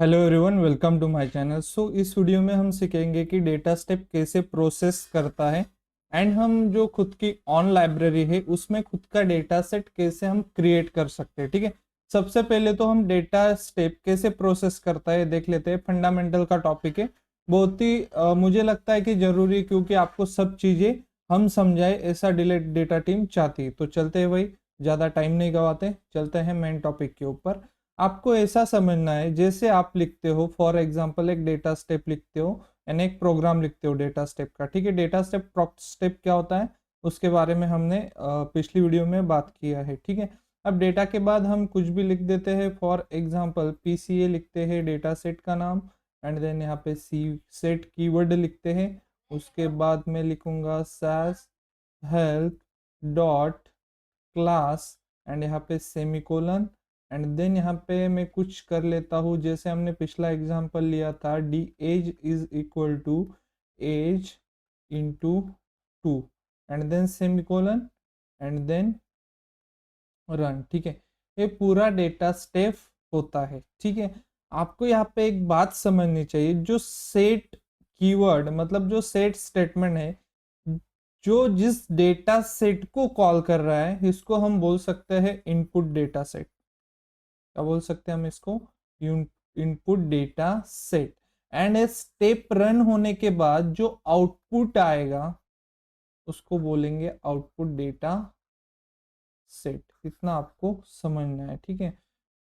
Hello everyone, welcome to my channel. इस video में हम सीखेंगे कि डेटा स्टेप कैसे प्रोसेस करता है एंड हम जो खुद की ऑन लाइब्रेरी है उसमें खुद का डेटा सेट कैसे हम क्रिएट कर सकते हैं। ठीक है, सबसे पहले तो हम डेटा स्टेप कैसे प्रोसेस करता है देख लेते हैं। फंडामेंटल का टॉपिक है, बहुत ही मुझे लगता है कि जरूरी है, क्योंकि आपको सब चीजें हम समझाए ऐसा डेटा टीम चाहती है। तो चलते हैं भाई, ज्यादा टाइम नहीं गवाते, चलते हैं मेन टॉपिक के ऊपर। आपको ऐसा समझना है जैसे आप लिखते हो, फॉर एग्जांपल एक डेटा स्टेप लिखते हो यानी एक प्रोग्राम लिखते हो डेटा स्टेप का। ठीक है, डेटा स्टेप क्या होता है उसके बारे में हमने पिछली वीडियो में बात किया है। ठीक है, अब डेटा के बाद हम कुछ भी लिख देते हैं। फॉर एग्जांपल पीसीए लिखते हैं डेटा सेट का नाम, एंड देन यहाँ पे सी सेट कीवर्ड लिखते हैं। उसके बाद मैं लिखूंगा SAS help dot class and यहाँ पे सेमीकोलन, एंड देन यहाँ पे मैं कुछ कर लेता हूँ जैसे हमने पिछला एग्जांपल लिया था, D age is equal to age into 2 and then semicolon and then run. ठीक है, ये पूरा डेटा स्टेप होता है। ठीक है, आपको यहाँ पे एक बात समझनी चाहिए, जो सेट कीवर्ड मतलब जो सेट स्टेटमेंट है, जो जिस डेटा सेट को कॉल कर रहा है इसको हम बोल सकते हैं इनपुट डेटा सेट। क्या बोल सकते हैं हम इसको? Input data set. And a step run होने के बाद जो आउटपुट आएगा उसको बोलेंगे आउटपुट डेटा सेट। इतना आपको समझना है। ठीक है,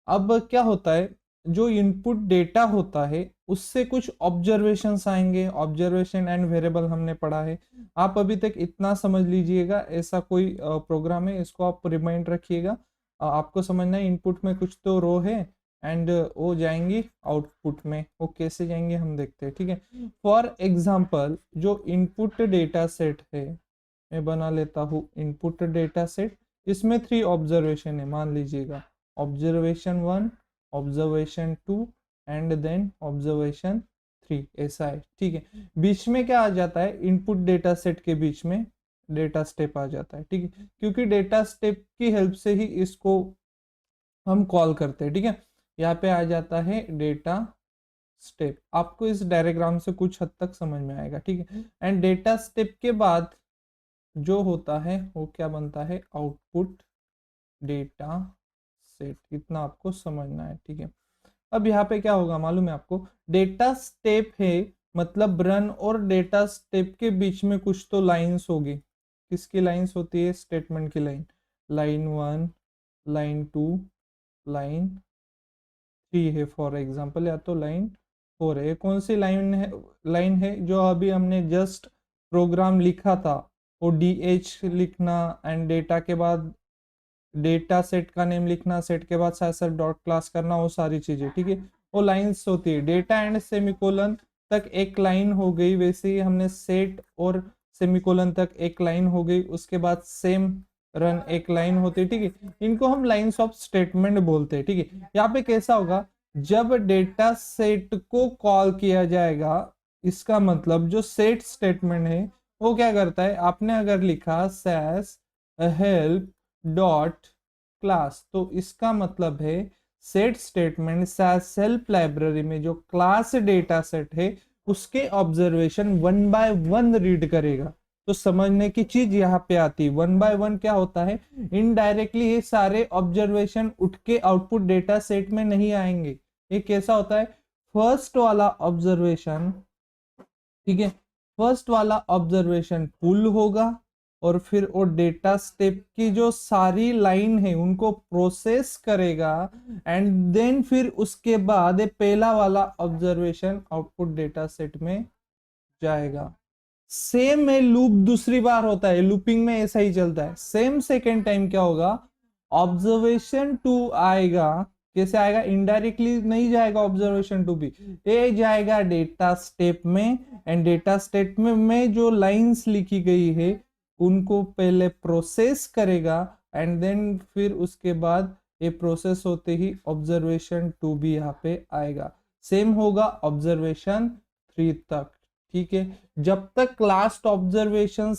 अब क्या होता है, जो इनपुट डेटा होता है उससे कुछ ऑब्जर्वेशंस आएंगे। ऑब्जर्वेशन एंड वेरिएबल हमने पढ़ा है। आप अभी तक इतना समझ लीजिएगा, ऐसा कोई प्रोग्राम है इसको आप रिमाइंड रखिएगा। आपको समझना है इनपुट में कुछ तो रो है एंड वो जाएंगी आउटपुट में। वो कैसे जाएंगे हम देखते हैं। ठीक है, फॉर एग्जांपल जो इनपुट डेटा सेट है, मैं बना लेता हूँ इनपुट डेटा सेट। इसमें 3 ऑब्जर्वेशन है मान लीजिएगा, observation 1, observation 2 and then observation 3, ऐसा है। ठीक है, बीच में क्या आ जाता है, इनपुट डेटा सेट के बीच में डेटा स्टेप आ जाता है। ठीक है, क्योंकि डेटा स्टेप की हेल्प से ही इसको हम कॉल करते हैं। ठीक है, यहाँ पे आ जाता है डेटा स्टेप। आपको इस डायग्राम से कुछ हद तक समझ में आएगा। ठीक है, एंड डेटा स्टेप के बाद जो होता है वो क्या बनता है, आउटपुट डेटा सेट। इतना आपको समझना है। ठीक है, अब यहाँ पे क्या होगा मालूम है आपको, डेटा स्टेप है मतलब रन, और डेटा स्टेप के बीच में कुछ तो लाइंस होगी। किसकी लाइंस होती है? स्टेटमेंट की लाइन। लाइन 1, लाइन 2, लाइन 3 है फॉर एग्जांपल, या तो लाइन 4 है। कौन सी लाइन है जो अभी हमने जस्ट प्रोग्राम लिखा था, वो डी एच लिखना एंड डेटा के बाद डेटा सेट का नेम लिखना, सेट के बाद साथ डॉट क्लास करना, वो सारी चीजें। ठीक है, वो लाइंस होती है। डेटा एंड सेमीकोलन तक एक लाइन हो गई, वैसे ही हमने सेट और सेमीकोलन तक एक लाइन हो गई, उसके बाद सेम रन एक लाइन होती है। ठीक है, इनको हम लाइंस ऑफ स्टेटमेंट बोलते हैं। ठीक है, यहाँ पे कैसा होगा, जब डेटा सेट को कॉल किया जाएगा, इसका मतलब जो सेट स्टेटमेंट है वो क्या करता है, आपने अगर लिखा सैस हेल्प डॉट क्लास, तो इसका मतलब है सेट स्टेटमेंट सेल्फ लाइब्रेरी में जो क्लास डेटा सेट है उसके ऑब्जर्वेशन 1 बाय 1 रीड करेगा। तो समझने की चीज यहाँ पे आती है, 1 बाय 1 क्या होता है, इनडायरेक्टली ये सारे ऑब्जर्वेशन उठ के आउटपुट डेटा सेट में नहीं आएंगे। ये कैसा होता है, फर्स्ट वाला ऑब्जर्वेशन, ठीक है, फर्स्ट वाला ऑब्जर्वेशन पुल होगा, और फिर वो डेटा स्टेप की जो सारी लाइन है उनको प्रोसेस करेगा, एंड देन फिर उसके बाद पहला वाला ऑब्जर्वेशन आउटपुट डेटा सेट में जाएगा। सेम में लूप दूसरी बार होता है, लूपिंग में ऐसा ही चलता है। सेम सेकेंड टाइम क्या होगा, ऑब्जर्वेशन 2 आएगा। कैसे आएगा, इनडायरेक्टली नहीं जाएगा ऑब्जर्वेशन 2 भी, ये जाएगा डेटा स्टेप में, एंड डेटा स्टेप में जो लाइंस लिखी गई है उनको पहले प्रोसेस करेगा, एंड देन फिर उसके बाद ये प्रोसेस होते ही ऑब्जर्वेशन 2 भी यहाँ पे आएगा। सेम होगा ऑब्जर्वेशन 3 तक। ठीक है, जब तक लास्ट ऑब्जर्वेशन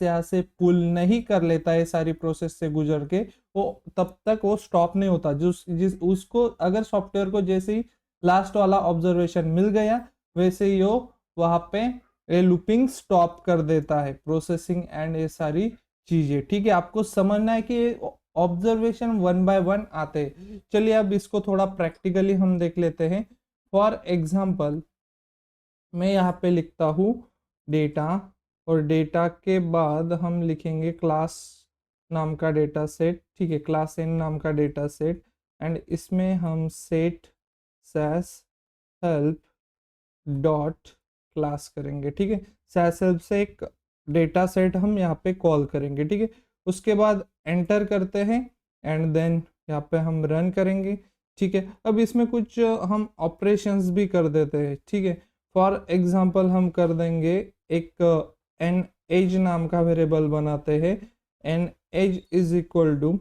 यहाँ से पुल नहीं कर लेता है सारी प्रोसेस से गुजर के, वो तब तक वो स्टॉप नहीं होता। जिस उसको अगर सॉफ्टवेयर को जैसे ही लास्ट वाला ऑब्जर्वेशन मिल गया, वैसे ही वो वहां पे ये लूपिंग स्टॉप कर देता है, प्रोसेसिंग एंड ये सारी चीजें। ठीक है, आपको समझना है कि ऑब्जर्वेशन वन बाय वन आते हैं। चलिए अब इसको थोड़ा प्रैक्टिकली हम देख लेते हैं। फॉर एग्जाम्पल मैं यहाँ पे लिखता हूँ डेटा, और डेटा के बाद हम लिखेंगे क्लास नाम का डेटा सेट। ठीक है, क्लास एन नाम का डेटा सेट, एंड इसमें हम set SAS help dot class करेंगे। ठीक है, सैस हेल्प से एक डेटा सेट हम यहाँ पे कॉल करेंगे। ठीक है, उसके बाद एंटर करते हैं एंड देन यहाँ पे हम रन करेंगे। ठीक है, अब इसमें कुछ हम ऑपरेशंस भी कर देते हैं। ठीक है, फॉर एग्जांपल हम कर देंगे एक एन एज नाम का वेरिएबल बनाते हैं। N age is equal to,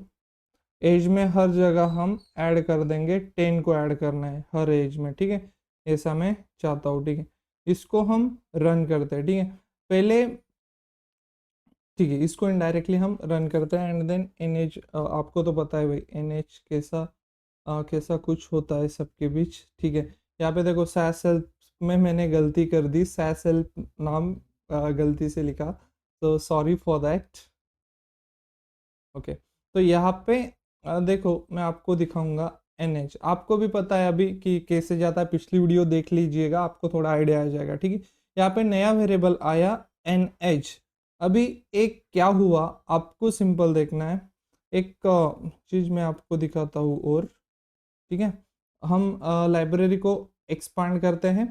age में हर जगह हम ऐड कर देंगे 10 को ऐड करना है हर एज में। ठीक है, ऐसा मैं चाहता हूँ। ठीक है, इसको हम रन करते हैं। ठीक है, पहले ठीक है, इसको इनडायरेक्टली हम रन करते हैं एंड देन एन एच, आपको तो पता है भाई एन एच कैसा कैसा कुछ होता है सबके बीच। ठीक है, यहाँ पे देखो सैस हेल्प में मैंने गलती कर दी, सैस हेल्प नाम गलती से लिखा, तो सॉरी फॉर दैट। ओके, तो यहाँ पे देखो मैं आपको दिखाऊंगा एनएच, आपको भी पता है अभी कि कैसे जाता है, पिछली वीडियो देख लीजिएगा, आपको थोड़ा आइडिया आ जाएगा। ठीक है, यहाँ पे नया वेरिएबल आया एनएच। अभी एक क्या हुआ आपको सिंपल देखना है, एक चीज मैं आपको दिखाता हूँ। और ठीक है, हम लाइब्रेरी को एक्सपांड करते हैं।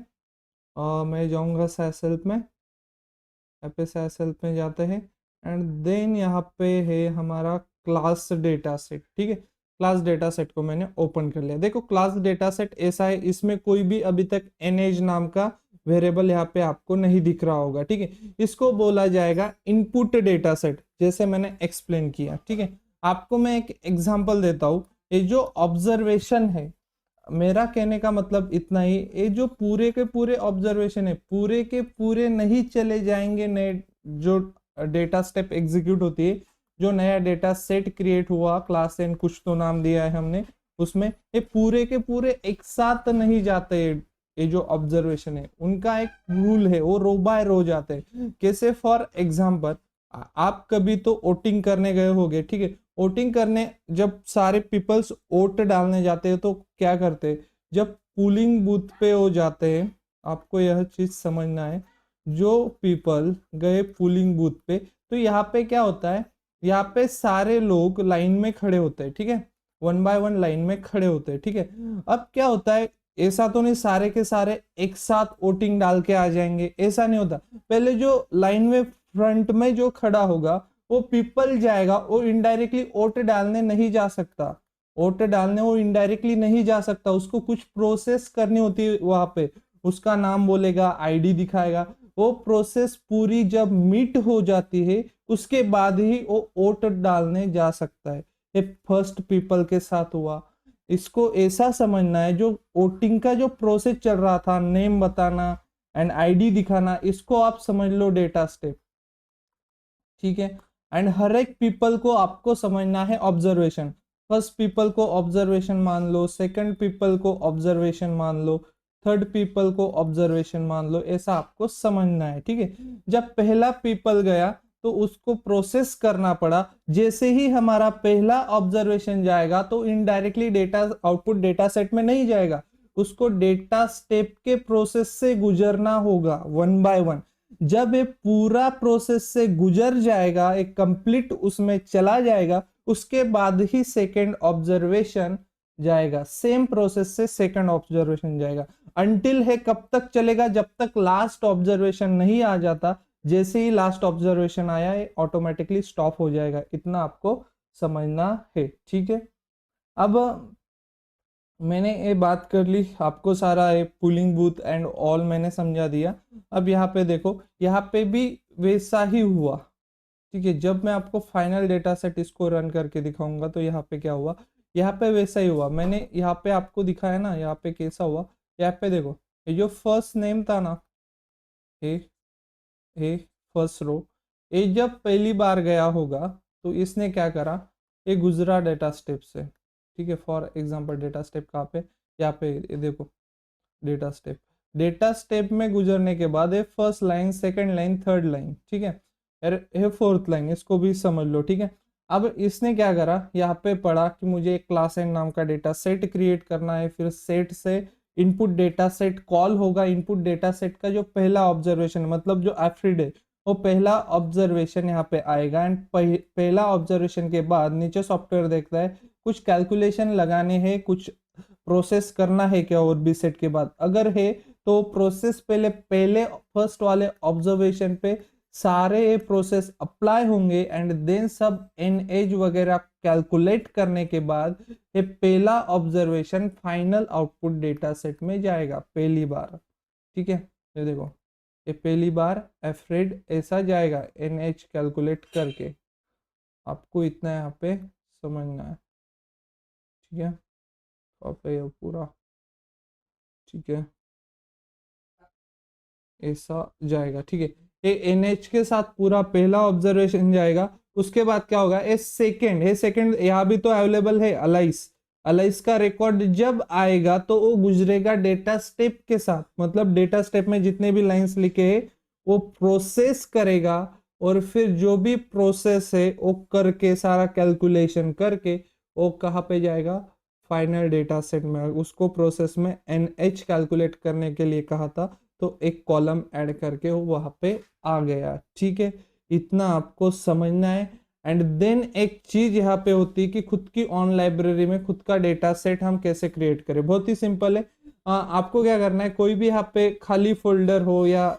मैं जाऊँगा सैस हेल्प में, यहाँ पे सैस हेल्प में जाते हैं एंड देन यहाँ पे है हमारा क्लास डेटा सेट। ठीक है, क्लास डेटा सेट को मैंने ओपन कर लिया। देखो क्लास डेटा सेट ऐसा है, इसमें कोई भी अभी तक एनएज नाम का वेरिएबल यहाँ पे आपको नहीं दिख रहा होगा। ठीक है, इसको बोला जाएगा इनपुट डेटा सेट, जैसे मैंने एक्सप्लेन किया। ठीक है, आपको मैं एक एग्जांपल देता हूँ। ये जो ऑब्जर्वेशन है, मेरा कहने का मतलब इतना ही, ये जो पूरे के पूरे ऑब्जर्वेशन है, पूरे के पूरे नहीं चले जाएंगे नए जो डेटा स्टेप एग्जीक्यूट होती है, जो नया डेटा सेट क्रिएट हुआ, क्लास एन कुछ तो नाम दिया है हमने, उसमें ये पूरे के पूरे एक साथ नहीं जाते। ये जो ऑब्जर्वेशन है उनका एक रूल है, वो रो बाय रो जाते हैं। कैसे, फॉर एग्जाम्पल आप कभी तो वोटिंग करने गए होगे। ठीक है, वोटिंग करने जब सारे पीपल्स वोट डालने जाते हैं तो क्या करते हैं, जब पोलिंग बूथ पे हो जाते हैं, आपको यह चीज समझना है, जो पीपल गए पोलिंग बूथ पे, तो यहाँ पे क्या होता है, यहाँ पे सारे लोग लाइन में खड़े होते हैं। ठीक है, वन बाय वन लाइन में खड़े होते हैं। ठीक है, अब क्या होता है, ऐसा तो नहीं सारे के सारे एक साथ वोटिंग डाल के आ जाएंगे, ऐसा नहीं होता। पहले जो लाइन में फ्रंट में जो खड़ा होगा वो पीपल जाएगा, वो इनडायरेक्टली वोट डालने नहीं जा सकता, वोट डालने वो इनडायरेक्टली नहीं जा सकता, उसको कुछ प्रोसेस करनी होती है वहां पे, उसका नाम बोलेगा, आईडी दिखाएगा, वो प्रोसेस पूरी जब मीट हो जाती है उसके बाद ही वो वोट डालने जा सकता है। ये फर्स्ट पीपल के साथ हुआ। इसको ऐसा समझना है, जो वोटिंग का जो प्रोसेस चल रहा था, नेम बताना एंड आईडी दिखाना, इसको आप समझ लो डेटा स्टेप। ठीक है, एंड हर एक पीपल को आपको समझना है ऑब्जर्वेशन। फर्स्ट पीपल को ऑब्जर्वेशन मान लो, सेकंड पीपल को ऑब्जर्वेशन मान लो, थर्ड पीपल को ऑब्जर्वेशन मान लो, ऐसा आपको समझना है। ठीक है, जब पहला पीपल गया तो उसको प्रोसेस करना पड़ा, जैसे ही हमारा पहला ऑब्जर्वेशन जाएगा तो indirectly data output data set में नहीं जाएगा, उसको डेटा स्टेप के प्रोसेस से गुजरना होगा वन बाय वन। जब ये पूरा प्रोसेस से गुजर जाएगा, एक कंप्लीट उसमें चला जाएगा, उसके बाद ही सेकंड ऑब्जर्वेशन जाएगा, सेम प्रोसेस से सेकंड ऑब्जर्वेशन जाएगा। अंटिल है कब तक चलेगा, जब तक लास्ट ऑब्जर्वेशन नहीं आ जाता। जैसे ही लास्ट ऑब्जर्वेशन आया है ऑटोमेटिकली स्टॉप हो जाएगा, इतना आपको समझना है। ठीक है, अब मैंने ये बात कर ली, आपको सारा ये पुलिंग बूथ एंड ऑल मैंने समझा दिया। अब यहाँ पे देखो, यहाँ पे भी वैसा ही हुआ। ठीक है, जब मैं आपको फाइनल डेटा सेट इसको रन करके दिखाऊंगा तो यहाँ पे क्या हुआ, यहाँ पे वैसा ही हुआ। मैंने यहाँ पे आपको दिखाया ना, यहाँ पे कैसा हुआ, यहाँ पे देखो, ये जो फर्स्ट नेम था ना, ए फर्स्ट रो, ये जब पहली बार गया होगा तो इसने क्या करा, ये गुजरा डेटा स्टेप से। ठीक है, फॉर एग्जांपल डेटा स्टेप कहाँ पे, यहाँ पे ये देखो, डेटा स्टेप में गुजरने के बाद ये first line, second line, third line, ठीक है, ये फोर्थ लाइन, इसको भी समझ लो, ठीक है। अब इसने क्या करा, यहाँ पे पढ़ा कि मुझे एक क्लास एंड नाम का डेटा सेट क्रिएट करना है, फिर सेट से इनपुट डेटा सेट कॉल होगा, इनपुट डेटा सेट का जो पहला ऑब्जर्वेशन मतलब जो एफ्रीड है वो पहला ऑब्जर्वेशन यहाँ पे आएगा, एंड पहला ऑब्जर्वेशन के बाद नीचे सॉफ्टवेयर देखता है कुछ कैलकुलेशन लगाने हैं, कुछ प्रोसेस करना है क्या और भी सेट के बाद, अगर है तो प्रोसेस पहले पहले फर्स्ट वाले ऑब्जर्वेशन पे सारे प्रोसेस अप्लाई होंगे, एंड देन सब एन एज वगैरह कैलकुलेट करने के बाद ये पहला observation final output data set में जाएगा पहली बार, ठीक है। ये देखो, ये पहली बार एफ्रेड ऐसा जाएगा एन एच कैलकुलेट करके, आपको इतना यहाँ पे समझना है, ठीक है, पे पूरा, ठीक है, ऐसा जाएगा, ठीक है। ये एनएच के साथ पूरा पहला ऑब्जर्वेशन जाएगा, उसके बाद क्या होगा, ये सेकंड यहाँ भी तो अवेलेबल है अलाइस, अलाइस का रिकॉर्ड जब आएगा तो वो गुजरेगा डेटा स्टेप के साथ, मतलब डेटा स्टेप में जितने भी लाइंस लिखे हैं वो प्रोसेस करेगा, और फिर जो भी प्रोसेस है वो करके सारा कैलकुलेशन करके वो कहाँ पे जाएगा, फाइनल डेटा सेट में। उसको प्रोसेस में एनएच कैलकुलेट करने के लिए कहा था, तो एक कॉलम ऐड करके वो वहां पे आ गया, ठीक है, इतना आपको समझना है। एंड देन एक चीज यहाँ पे होती है कि खुद की ऑन लाइब्रेरी में खुद का डेटा सेट हम कैसे क्रिएट करें, बहुत ही सिंपल है। आपको क्या करना है, कोई भी यहाँ पे खाली फोल्डर हो या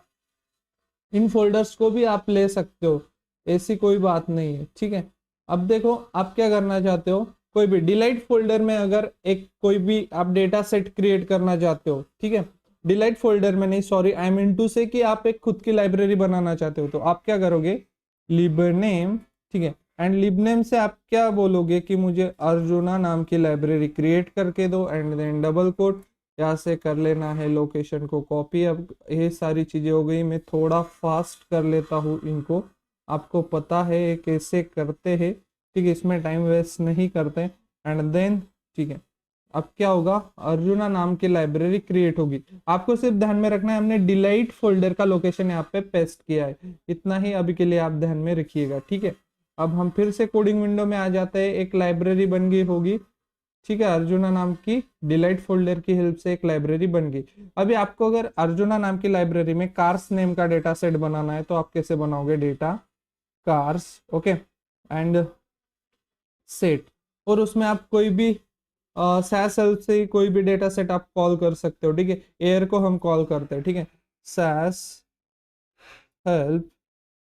इन फोल्डर्स को भी आप ले सकते हो, ऐसी कोई बात नहीं है, ठीक है। अब देखो आप क्या करना चाहते हो, कोई भी डिलाइट फोल्डर में अगर एक कोई भी आप डेटा सेट क्रिएट करना चाहते हो, ठीक है, डिलाइट फोल्डर में नहीं, सॉरी आई मीन टू से कि आप एक खुद की लाइब्रेरी बनाना चाहते हो, तो आप क्या करोगे, लिबनेम, ठीक है, एंड लिबनेम से आप क्या बोलोगे कि मुझे अर्जुना नाम की लाइब्रेरी क्रिएट करके दो, एंड देन डबल कोट, यहाँ से कर लेना है लोकेशन को कॉपी। अब ये सारी चीजें हो गई, मैं थोड़ा फास्ट कर लेता हूँ इनको, आपको पता है कैसे करते हैं, ठीक है, इसमें टाइम वेस्ट नहीं करते, एंड देन ठीक है। अब क्या होगा, अर्जुना नाम की लाइब्रेरी क्रिएट होगी, आपको सिर्फ ध्यान में रखना है हमने डिलाइट फोल्डर का लोकेशन यहाँ पे पेस्ट किया है, इतना ही अभी के लिए आप ध्यान में रखिएगा, ठीक है। अब हम फिर से कोडिंग विंडो में आ जाते हैं, एक लाइब्रेरी बन गई होगी, ठीक है, अर्जुना नाम की डिलाइट फोल्डर की हेल्प से एक लाइब्रेरी बन गई। अभी आपको अगर अर्जुना नाम की लाइब्रेरी में कार्स नेम का डेटा सेट बनाना है तो आप कैसे बनाओगे, data cars, okay, and set, और उसमें आप कोई भी सैस हेल्प से कोई भी डेटा सेट आप कॉल कर सकते हो, ठीक है, एयर को हम कॉल करते हैं, ठीक है, सैस हेल्प,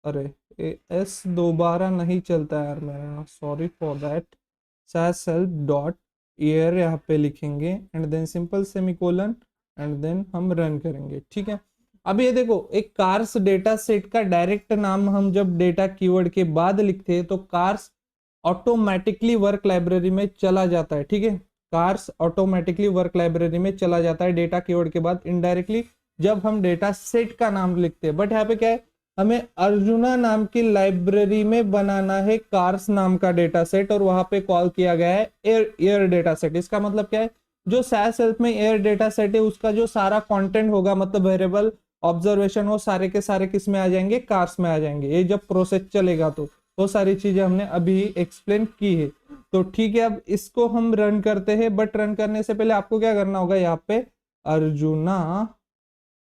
अरे एस दोबारा नहीं चलता यार मेरा, sorry for that, SAS help dot air यहाँ पे लिखेंगे, and then simple semicolon, and then हम रन करेंगे, ठीक है। अब ये देखो, एक कार्स डेटा सेट का डायरेक्ट नाम हम जब डेटा कीवर्ड के बाद लिखते हैं तो कार्स ऑटोमेटिकली वर्क लाइब्रेरी में चला जाता है, ठीक है, कार्स ऑटोमेटिकली वर्क लाइब्रेरी में चला जाता है डेटा कीवर्ड के बाद इनडायरेक्टली जब हम डेटा सेट का नाम लिखते हैं। बट यहाँ पे क्या है, हमें अर्जुना नाम की लाइब्रेरी में बनाना है कार्स नाम का डेटा सेट, और वहां पे कॉल किया गया है एयर डेटा सेट। इसका मतलब क्या है, जो सैस हेल्प में एयर डेटा सेट है उसका जो सारा कंटेंट होगा, मतलब वेरिएबल ऑब्जर्वेशन, वो सारे के सारे किस में आ जाएंगे, कार्स में आ जाएंगे। ये जब प्रोसेस चलेगा तो वो सारी चीजें हमने अभी एक्सप्लेन की है, तो ठीक है। अब इसको हम रन करते हैं, बट रन करने से पहले आपको क्या करना होगा, यहाँ पे अर्जुना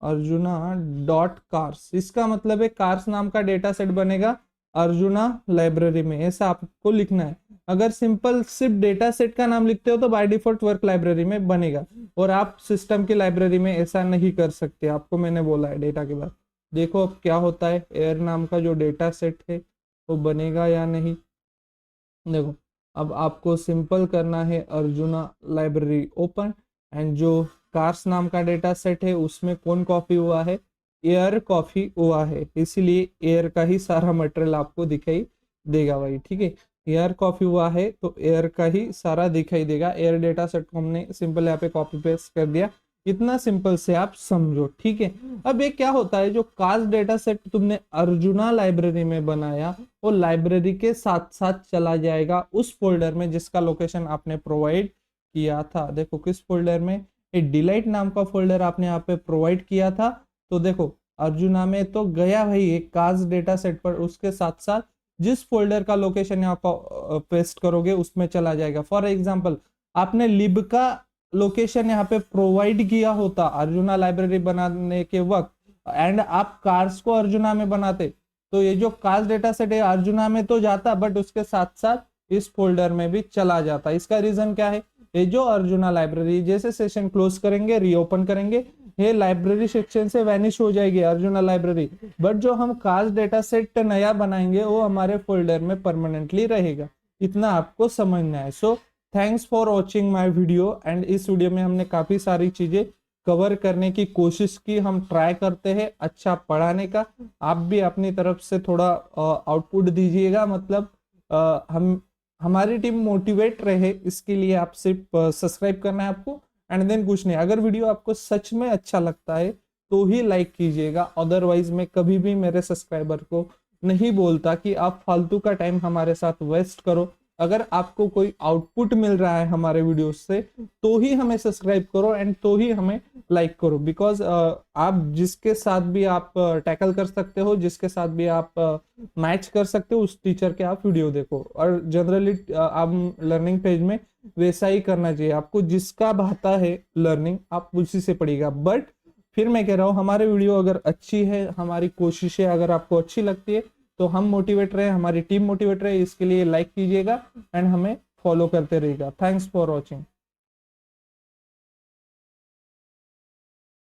अर्जुना डॉट कार्स, इसका मतलब है कार्स नाम का डेटा सेट बनेगा अर्जुना लाइब्रेरी में, ऐसा आपको लिखना है। अगर सिंपल सिर्फ डेटा सेट का नाम लिखते हो तो बाय डिफॉल्ट वर्क लाइब्रेरी में बनेगा, और आप सिस्टम की लाइब्रेरी में ऐसा नहीं कर सकते, आपको मैंने बोला है डेटा के बाद। देखो अब क्या होता है, एयर नाम का जो डेटा सेट है वो बनेगा या नहीं। देखो अब आपको सिंपल करना है अर्जुना लाइब्रेरी ओपन, एंड जो कार्स नाम का डेटा सेट है उसमें कौन कॉपी हुआ है, एयर कॉपी हुआ है, इसीलिए एयर का ही सारा मटेरियल आपको दिखाई देगा भाई, ठीक है। एयर कॉपी हुआ है तो एयर का ही सारा दिखाई देगा, एयर डेटा सेट को हमने सिंपल यहाँ पे कॉपी पेस्ट कर दिया, इतना सिंपल से आप समझो, ठीक है। अब ये क्या होता है, जो कार्स डेटा सेट तुमने अर्जुना लाइब्रेरी में बनाया वो लाइब्रेरी के साथ साथ चला जाएगा उस फोल्डर में जिसका लोकेशन आपने प्रोवाइड किया था। देखो किस फोल्डर में, ये डिलाइट नाम का फोल्डर आपने यहाँ पे प्रोवाइड किया था, तो देखो अर्जुना में तो गया भाई एक कास्ट डेटा सेट पर, उसके साथ साथ जिस फोल्डर का लोकेशन यहाँ पर पेस्ट करोगे उसमें चला जाएगा। फॉर एग्जाम्पल आपने लिब का लोकेशन यहाँ पे प्रोवाइड किया होता अर्जुना लाइब्रेरी बनाने के वक्त, एंड आप कार्स को अर्जुना में बनाते, तो ये जो कास्ट डेटा सेट है अर्जुना में तो जाता, बट उसके साथ साथ इस फोल्डर में भी चला जाता। इसका रीजन क्या है, ये जो अर्जुना लाइब्रेरी जैसे सेशन क्लोज करेंगे रीओपन करेंगे, ये लाइब्रेरी सेक्शन से वैनिश हो जाएगी अर्जुना लाइब्रेरी, बट जो हम कास्ट डेटा सेट नया बनाएंगे वो हमारे फोल्डर में परमानेंटली रहेगा। इतना आपको समझना है। So thanks for watching my video, and इस वीडियो में हमने काफी सारी चीजें कवर करने की कोशिश की। हम ट्राई करते हैं अच्छा पढ़ाने का, आप भी अपनी तरफ से थोड़ा आउटपुट दीजिएगा, मतलब हम हमारी टीम मोटिवेट रहे इसके लिए आप सिर्फ सब्सक्राइब करना है आपको, एंड देन कुछ नहीं। अगर वीडियो आपको सच में अच्छा लगता है तो ही लाइक कीजिएगा, अदरवाइज मैं कभी भी मेरे सब्सक्राइबर को नहीं बोलता कि आप फालतू का टाइम हमारे साथ वेस्ट करो। अगर आपको कोई आउटपुट मिल रहा है हमारे वीडियो से तो ही हमें सब्सक्राइब करो एंड तो ही हमें लाइक करो, बिकॉज आप जिसके साथ भी आप टैकल कर सकते हो, जिसके साथ भी आप मैच कर सकते हो, उस टीचर के आप वीडियो देखो। और जनरली आप लर्निंग पेज में वैसा ही करना चाहिए, आपको जिसका भाता है लर्निंग आप उसी से पढ़िएगा। बट फिर मैं कह रहा हूँ हमारे वीडियो अगर अच्छी है, हमारी कोशिशें अगर आपको अच्छी लगती है तो हम मोटिवेट रहे, हमारी टीम मोटिवेट रहे, इसके लिए लाइक कीजिएगा एंड हमें फॉलो करते रहिएगा। Thanks for watching.